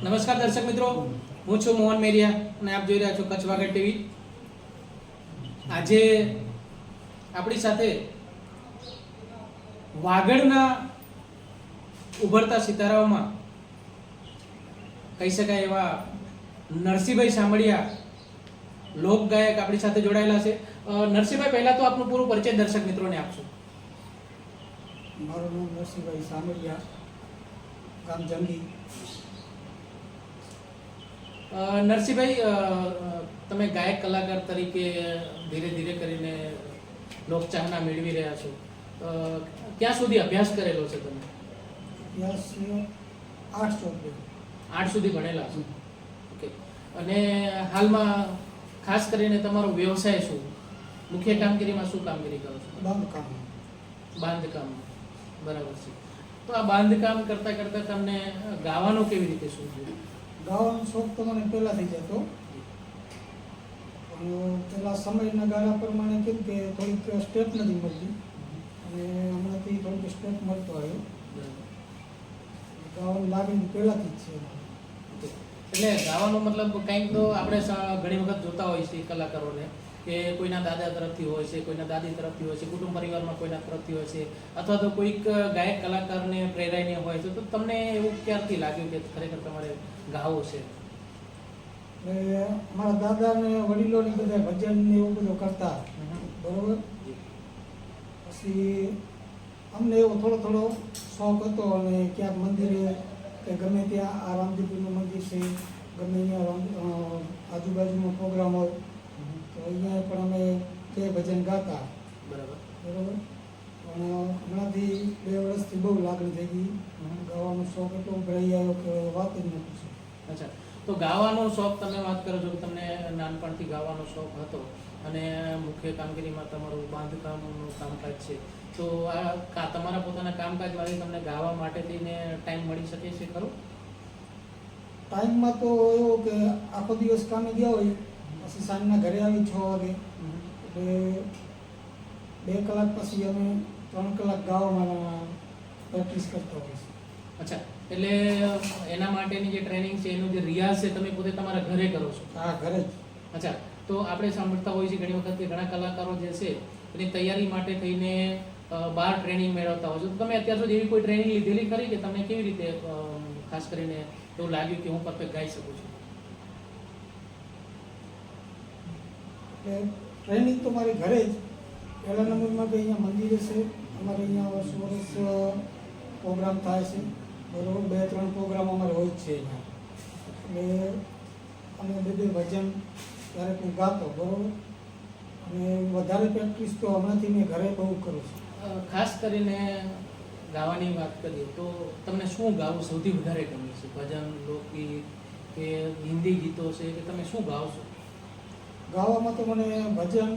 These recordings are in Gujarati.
નમસ્કાર દર્શક મિત્રો, હું છું મોહન મેરિયા અને આપ જોઈ રહ્યા છો કચ્છ વાગડ ટીવી. આજે આપણી સાથે વાગડના ઉભરતા સિતારાઓમાં કહી શકાય એવા નરસિંહભાઈ સામળિયા લોક ગાયક આપણી સાથે જોડાયેલા છે. નરસિંહભાઈ, પહેલા તો આપનું પૂરું પરિચય દર્શક મિત્રોને આપશો. મારું નામ નરસિંહભાઈ સામળિયા, ગામ જંગી. નરસિંહભાઈ, તમે ગાયક કલાકાર તરીકે ધીરે ધીરે કરીને લોકચાહના મેળવી રહ્યા છો. ક્યાં સુધી અભ્યાસ કરેલો છે તમે? અભ્યાસ 8 સુધી. 8 સુધી ભણેલા છો. ઓકે. અને હાલમાં ખાસ કરીને તમારો વ્યવસાય શું? મુખ્ય કામગીરીમાં શું કામગીરી કરો છો? બાંધકામ. બાંધકામ. બરાબર છે. તો આ બાંધકામ કરતા કરતા તમને ગાવાનો કેવી રીતે સૂઝ્યું? ગાવાનો શોખ તો મને પહેલાંથી જ હતો, પણ પેલા સમયના ગાળા પ્રમાણે કેમ કે થોડીક સ્ટેપ નથી મળતી અને હમણાંથી થોડીક સ્ટેપ મળતો આવ્યો. ગાવાની લાગણી પહેલાંથી જ છે. એટલે ગાવાનો મતલબ કંઈક તો આપણે ઘણી વખત જોતા હોય છે કલાકારોને કે કોઈના દાદા તરફથી હોય છે, કોઈના દાદી તરફથી હોય છે, કુટુંબ પરિવારમાં કોઈના તરફથી હોય છે, અથવા તો કોઈક ગાયક કલાકારને પ્રેરાઈને હોય છે. તો તમને એવું ક્યારથી લાગ્યું કે ખરેખર તમારે ગાવું છે? એટલે અમારા દાદા ને વડીલોની બધા ભજન ને એવું બધું કરતા, બરોબર. પછી અમને એવો થોડો થોડો શોખ હતો અને ક્યાંક મંદિરે કે ગમે ત્યાં આ રામદેવપીરનું મંદિર છે, ગમે ત્યાં આજુબાજુનો પ્રોગ્રામ હોય તો અહીંયા પણ અમે તે ભજન ગાતા. બરાબર. બરાબર. પણ હમણાંથી 2 વર્ષથી બહુ લાગણી થઈ ગઈ. ગાવાનો શોખ એટલો ભરાઈ આવ્યો કે વાત જ નથી પૂછો. અચ્છા, તો ગાવાનો શોખ તમે વાત કરો છો કે તમને નાનપણથી ગાવાનો શોખ હતો અને મુખ્ય કામગીરીમાં તમારું બાંધકામનું કામકાજ છે. તો આ તમારા પોતાના કામકાજમાંથી તમને ગાવા માટે થઈને ટાઈમ મળી શકે છે ખરું? ટાઈમમાં તો એવો કે આખો દિવસ કામે ગયા હોય, પછી સાંજના ઘરે આવી 6 વાગે, એટલે 2 કલાક પછી અમે 3 કલાક ગાવામાં પ્રેક્ટિસ કરતા હોઈએ છીએ. અચ્છા, એટલે એના માટેની જે ટ્રેનિંગ છે, એનું જે રિયાઝ છે, તમે પોતે તમારા ઘરે કરો છો? હા, ઘરે જ. અચ્છા, તો આપણે સાંભળતા હોઈએ છીએ ઘણી વખત કે ઘણા કલાકારો જે છે એની તૈયારી માટે થઈને બહાર ટ્રેનિંગ મેળવતા હોય છે. તો તમે અત્યાર સુધી એવી કોઈ ટ્રેનિંગ લીધેલી ખરી કે તમને કેવી રીતે ખાસ કરીને એવું લાગ્યું કે હું પરફેક્ટ ગાઈ શકું છું? એટલે ટ્રેનિંગ તો મારી ઘરે જ. પહેલા નંબરમાં કે અહીંયા મંદિરે છે, અમારે અહીંયા વર્ષ પ્રોગ્રામ થાય છે, બરાબર. 2-3 પ્રોગ્રામ અમારે હોય જ છે અહીંયા. એટલે અમે 2 ભજન ક્યારેક હું ગાતો, બરાબર. અને વધારે પ્રેક્ટિસ તો હમણાંથી મેં ઘરે બહુ કરું છું. ખાસ કરીને ગાવાની વાત કરીએ તો તમને શું ગાવું સૌથી વધારે ગમે છે? ભજન, લોકગીત કે હિન્દી ગીતો છે કે તમે શું ગાઓ છો? ગાવામાં તો મને ભજન,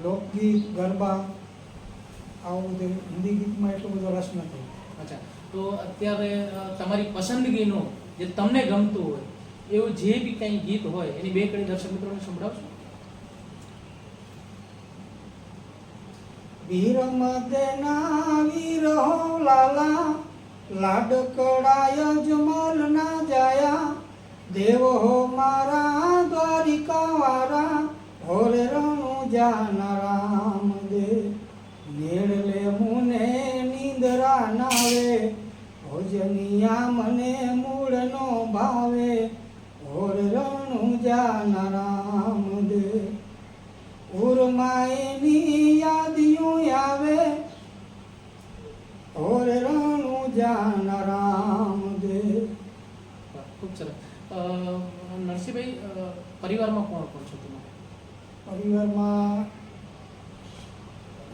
લોકગીત, ગરબા આવું બધું. હિન્દી ગીતમાં એટલો બધો રસ નથી. અચ્છા, તો અત્યારે તમારી પસંદગીનું જે તમને ગમતું હોય એવું જે બી કંઈ ગીત હોય એની 2 કડી દર્શક મિત્રોને સંભળાવશો? વીરમ દેના વીરો લાલા, લાડકડાય જમલ ના જાયા, દેવ હો મારા દ્વારિકા વાળા, હોરે રણુ જાન રામ દે, નેડલે મુને નિંદરા નાવે, ભોજનિયા મને મૂળ નો ભાવે, હોરે રણુ જાન રામ દે, ઉર્માઈની યાદિયું આવે, હોરે રણુ જાન રામ દે. ખૂબ સરસ. નરસિંહભાઈ, પરિવારમાં કોણ કોણ છો તમારે? પરિવારમાં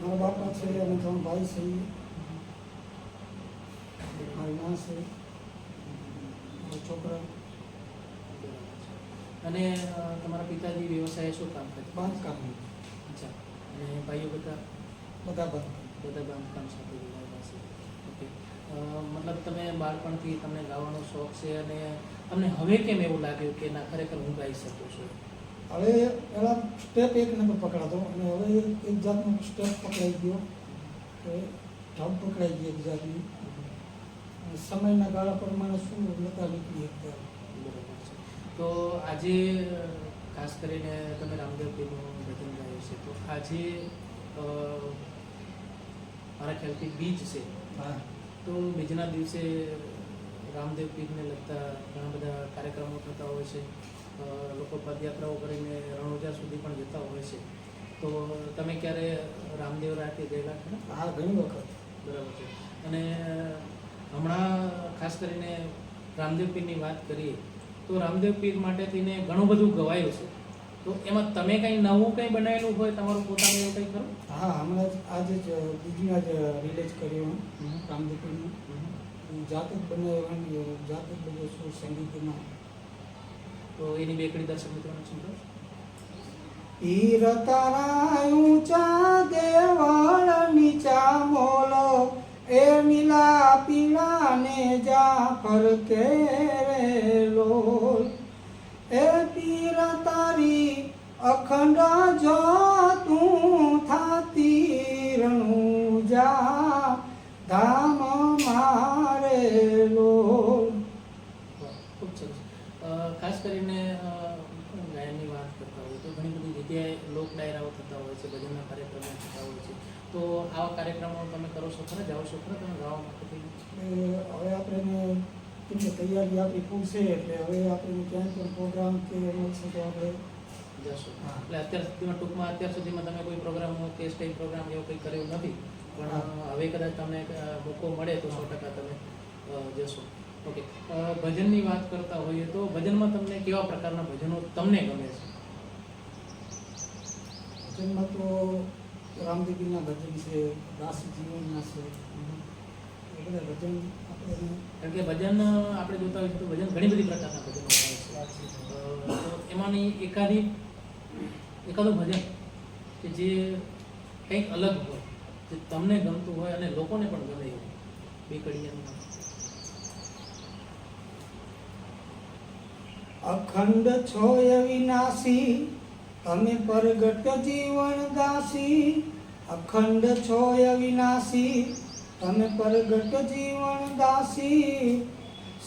મારા બાપા છે અને 3 ભાઈ છે, મારી માં છે, મારા છોકરા. અને તમારા પિતાજી વ્યવસાય શું કામ કરે? બાંધકામ. અચ્છા, અને ભાઈઓ બધા? બધા બાંધકામ. બધા બાંધકામ સાથે જોડાયેલા છે. ઓકે. મતલબ તમે બાળપણથી તમને ગાવાનો શોખ છે અને તમને હવે કેમ એવું લાગ્યું કે ના ખરેખર હું ગાઈ શકું છું? હવે પહેલાં સ્ટેપ એક નંબર પકડાતો અને હવે એક જાતનો સ્ટેપ પકડાઈ ગયો, કે ઢબ પકડાઈ ગઈ એક જાતની. સમયના ગાળા પ્રમાણે શું લતા નીકળી શકતા. બરાબર છે. તો આજે ખાસ કરીને તમે રામદેવ પીરનું ભજન ગાયું છે, તો આજે મારા ખ્યાલથી બીજ છે, હા, તો બીજના દિવસે રામદેવ પીરને લગતા ઘણા બધા કાર્યક્રમો થતા હોય છે. લોકો પદયાત્રાઓ કરીને રણોજા સુધી પણ જતા હોય છે. તો તમે ક્યારે રામદેવ રાતે ગયેલા ખરા? હા, ઘણી વખત. બરાબર છે. અને હમણાં ખાસ કરીને રામદેવ પીરની વાત કરીએ તો રામદેવ પીર માટે થઈને ઘણું બધું ગવાયું છે. તો એમાં તમે કંઈ નવું કંઈ બનાવેલું હોય તમારું પોતાનું એવું કંઈ ખરું? હા, હમણાં જ આજે જ બીજના જ રિલીઝ કર્યું રામદેવપીરનું. જાતે જ બનાવ્યું, જાતે જ બધું શું સંગીતમાં. તો એની બે કડી દર્શક મિત્રોને સંભળાવો. પીર તારા ઊંચા દેવળ નીચા મોલ, એ નીલા પીળા ને જાફર કે રે લોલ. એ પીર તારી અખંડ જો તું થાતી રણુજા ધામ મારે લોલ. ખૂબ સરસ. ખાસ કરીને ગાયનની વાત કરતા હોય તો ઘણી બધી જગ્યાએ લોક ડાયરાઓ થતા હોય છે, ભજનના કાર્યક્રમો થતા હોય છે. તો આવા કાર્યક્રમો તમે કરો છો ખરા, જાઓ છો ખરા તમે ગાવા માટે? હવે આપણે કેમ કે તૈયારી આપણી ફૂલ છે, એટલે હવે આપણે ક્યાંય પણ પ્રોગ્રામ કે મળશે તો આપણે જશો. હા. એટલે અત્યાર સુધીમાં તમે કોઈ પ્રોગ્રામ કે સ્ટેજ પ્રોગ્રામ એવું કંઈ કર્યું નથી, પણ હવે કદાચ તમને મોકો મળે તો 100% તમે જશો. ઓકે. ભજનની વાત કરતા હોઈએ તો ભજનમાં તમને કેવા પ્રકારના ભજનો તમને ગમે છે? ભજનમાં તો રામદેવજીના ભજન છે, દાસી જીવનના છે, એ બધા ભજન આપણે કારણ કે ભજન આપણે જોતા હોઈએ તો ભજન ઘણી બધી પ્રકારના ભજનો હોય છે. તો એમાંની એકાદું ભજન કે જે કંઈક અલગ હોય, જે તમને ગમતું હોય અને લોકોને પણ ગમે એવું, બે કડીયાનું. અખંડ છોય વિનાશી તમે પ્રગટ જીવન દાસી. અખંડ છોય વિનાશી તમે પ્રગટ જીવન દાસી.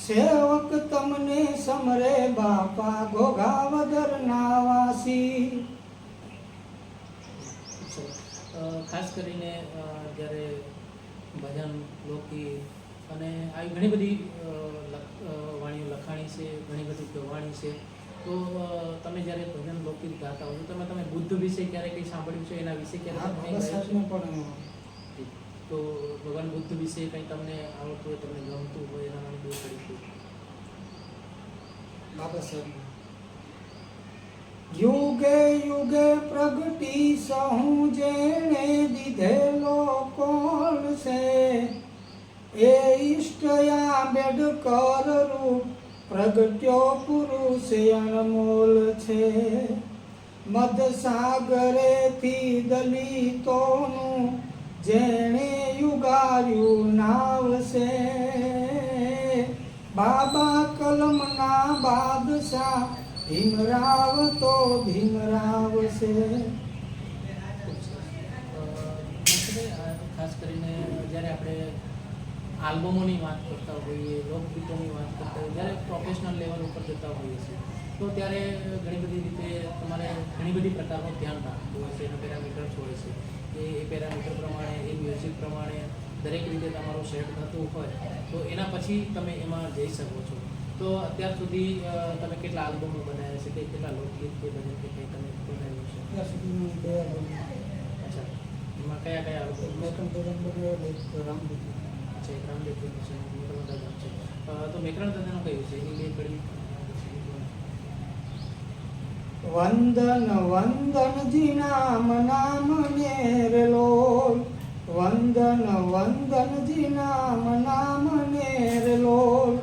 સેવક તમને સમરે બાપા ઘોઘાવદર ના વાસી. ખાસ કરીને જ્યારે ભજન, લોકગીત અને આવી ઘણી બધી વાણીઓ લખાણી છે, ઘણી બધી ગવાણી છે. તો તમે જ્યારે ભજન, લોકગીત ગાતા હો તો તમે બુદ્ધ વિશે ક્યારે કંઈ સાંભળ્યું છે, એના વિશે ક્યારે તમે કંઈ ગાયું છે? પણ તો ભગવાન બુદ્ધ વિશે કંઈ તમને આવડતું હોય, તમને ગમતું હોય, એના નામ બે કરી. બાબા સાહેબ યુગે યુગે પ્રગટી સહુ જેણે દીધેલો કોણ છે. એ ઈષ્ટયા બેડકર રૂપ પ્રગટ્યો પુરુષ અનમોલ છે. મદ સાગરેથી દલિતોનું જેણે યુગાર્યું નાવ છે. બાબા કલમના બાદશાહ ભીમરાવ તો ભીમરાવ છે. ખાસ કરીને જ્યારે આપણે આલ્બમોની વાત કરતા હોઈએ, લોકગીતોની વાત કરતા હોઈએ, જ્યારે પ્રોફેશનલ લેવલ ઉપર જતા હોઈએ છીએ તો ત્યારે ઘણી બધી રીતે તમારે ઘણી બધી પ્રકારનું ધ્યાન રાખવું હોય છે. એના પેરામીટર્સ હોય છે કે એ પેરામીટર પ્રમાણે, એ મ્યુઝિક પ્રમાણે દરેક રીતે તમારું સેટ થતું હોય તો એના પછી તમે એમાં જઈ શકો છો. તો અત્યાર સુધી તમે કેટલા આલ્બમો બનાવ્યા છે, કે કેટલા લોકગીત કે ભજન કે કંઈ તમે બનાવ્યું છે? ત્યાં સુધી બે અચ્છા, એમાં કયા કયા આલ્બમ? મેકન ભજન બનાવેલું રામદેવ. અચ્છા, એક રામદેવ પીરનું છે, મેકરણ દાદાનું છે. તો મેકરણ દાદાનું કયું છે? એની બે કડી. વંદન વંદનજી નામ નામ નેરલોલ. વંદન વંદનજી નામ નામ નેરલોલ.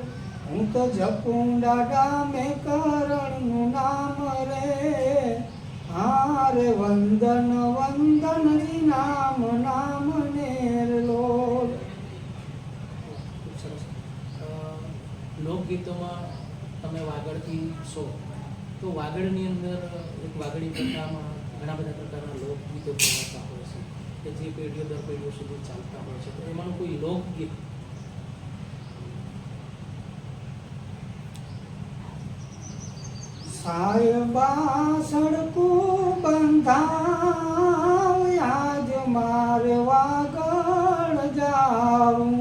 હું તો જપું દાદા મેં કરણનું નામ રે. હારે વંદન વંદનજી નામ નામ નેરલોલ. ખૂબ સરસ. લોકગીતોમાં તમે વાગડથી છો તો વાગડની અંદર એક વાગડી પ્રકારમાં ઘણા બધા પ્રકારના લોકગીતો ગવાતા હોય છે કે જે પેઢીઓ દર પેઢીઓ સુધી ચાલતા હોય છે. તો એમાંનું કોઈ લોકગીત સાયબા સડકું બંધાવ આજ મારે વાગડ જાવું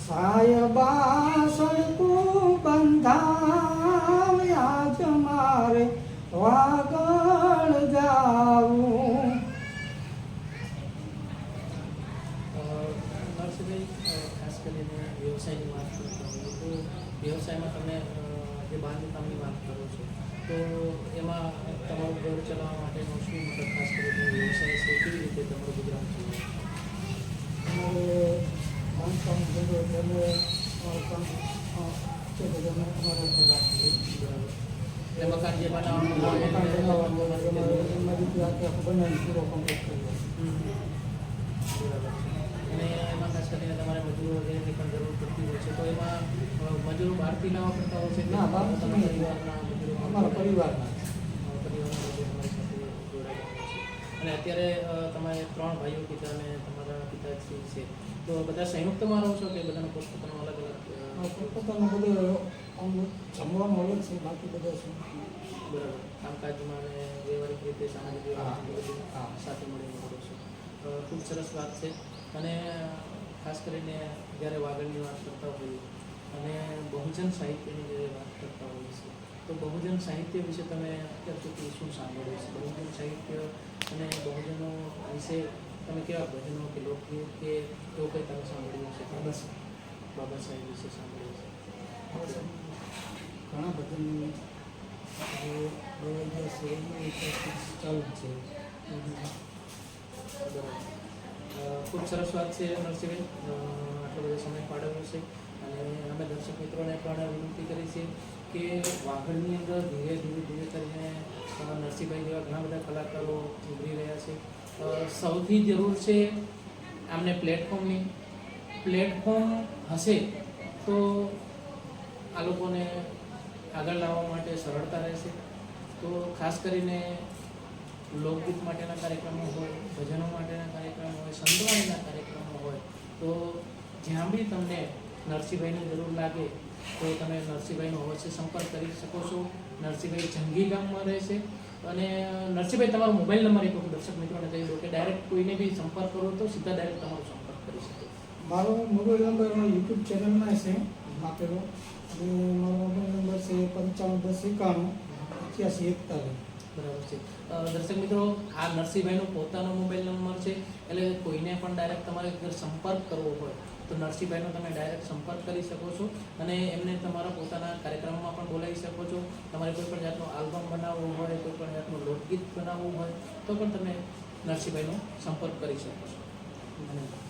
સાયબા સડકું બંધાવ આજ મારે વાગડ જાવું. નરસિંહભાઈ, ખાસ કરીને વ્યવસાયની વાત કરતા હોઈએ તો વ્યવસાયમાં તમે જે બાંધકામની વાત કરો છો તો એમાં તમારું ઘર ચલાવવા માટેનો શું મતલબ ખાસ કરીને વ્યવસાય છે, કેવી રીતે તમારું ગુજરાન ચલાવો? અમારે બાંધકામ ધંધો એટલે અમારું કામ છે કે તમે અમારા ઉપર રાખીએ. બરાબર. એટલે મકાન જે બનાવવાનું હોય મકાન એટલે બનાવવાનું હોય અમારે એમાં રીતે આખું બનાવી પૂરો કમ્પ્લીટ કરીએ. બરાબર. અને એમાં ખાસ કરીને તમારે મજૂરો વગેરેની પણ જરૂર પડતી હોય છે તો એમાં મજૂરો બહારથી લાવવા પડતા હોય છે કે ના, બહારથી તમારા નહીં. પરિવારના મજૂરો અમારા પરિવારના પરિવારના મજૂરો તમારી સાથે જોડાયેલા હોય છે. અને અત્યારે તમે 3 ભાઈઓ કીધા અને તમારા પિતાશ્રી છે તો બધા સંયુક્તમાં રહો છો કે બધાનો પોતપોતાનો અલગ અલગ? પોતાનું બધું આમ જમવાનું અલગ છે, બાકી બધા શું બરાબર. કામકાજમાં અને વ્યવહારિક રીતે સામાજિક વ્યવહાર બધું હા. સાથે મળીને કરો છો. ખૂબ સરસ વાત છે. અને ખાસ કરીને જ્યારે વાગડની વાત કરતા હોઈએ અને બહુજન સાહિત્યની જ્યારે વાત કરતા હોઈએ છીએ તો બહુજન સાહિત્ય વિશે તમે અત્યાર સુધી શું સાંભળ્યું છે? બહુજન સાહિત્ય અને બહુજનો વિશે તમે કેવા ભજનો કે લોકગીત કે એવું કંઈ તમે સાંભળ્યું છે? બસ બાબા સાહેબ વિશે સાંભળ્યું છે? ઘણા બધા ચાલુ છે. બરાબર. ખૂબ સરસ વાત છે નરસિંહભાઈ, આટલો બધો સમય ફાળવ્યો છે અને અમે દર્શક મિત્રોને પણ વિનંતી કરી છે કે વાગડની અંદર ધીરે ધીરે કરીને નરસિંહભાઈ જેવા ઘણા બધા કલાકારો ઉભરી રહ્યા છે. સૌથી જરૂર છે આમને પ્લેટફોર્મની. પ્લેટફોર્મ હશે તો આ લોકોને આગળ લાવવા માટે સરળતા રહેશે. તો ખાસ કરીને લોકગીત માટેના કાર્યક્રમો હોય, ભજનો માટેના કાર્યક્રમો હોય, સંતવાણીના કાર્યક્રમો હોય તો જ્યાં બી તમને નરસિંહભાઈની જરૂર લાગે તો તમે નરસિંહભાઈનો અવશ્ય સંપર્ક કરી શકો છો. નરસિંહભાઈ જંગી ગામમાં રહે છે અને નરસિંહભાઈ તમારો મોબાઈલ નંબર એક વખત દર્શક મિત્રોને કહી દો કે ડાયરેક્ટ કોઈને બી સંપર્ક કરો તો સીધા ડાયરેક્ટ તમારો સંપર્ક કરી શકે. મારો મોબાઈલ નંબર યુટ્યુબ ચેનલમાં છે આપેલો અને મારો મોબાઈલ નંબર છે 551091 બરાબર છે. દર્શક મિત્રો, આ નરસિંહભાઈનો પોતાનો મોબાઈલ નંબર છે એટલે કોઈને પણ ડાયરેક્ટ તમારે અગર સંપર્ક કરવો હોય તો નરસિંહભાઈનો તમે ડાયરેક્ટ સંપર્ક કરી શકો છો અને એમને તમારા પોતાના કાર્યક્રમમાં પણ બોલાવી શકો છો. તમારે કોઈ પણ જાતનો આલ્બમ બનાવવો હોય, કોઈ પણ જાતનું લોકગીત બનાવવું હોય તો પણ તમે નરસિંહભાઈનો સંપર્ક કરી શકો છો. ધન્યવાદ.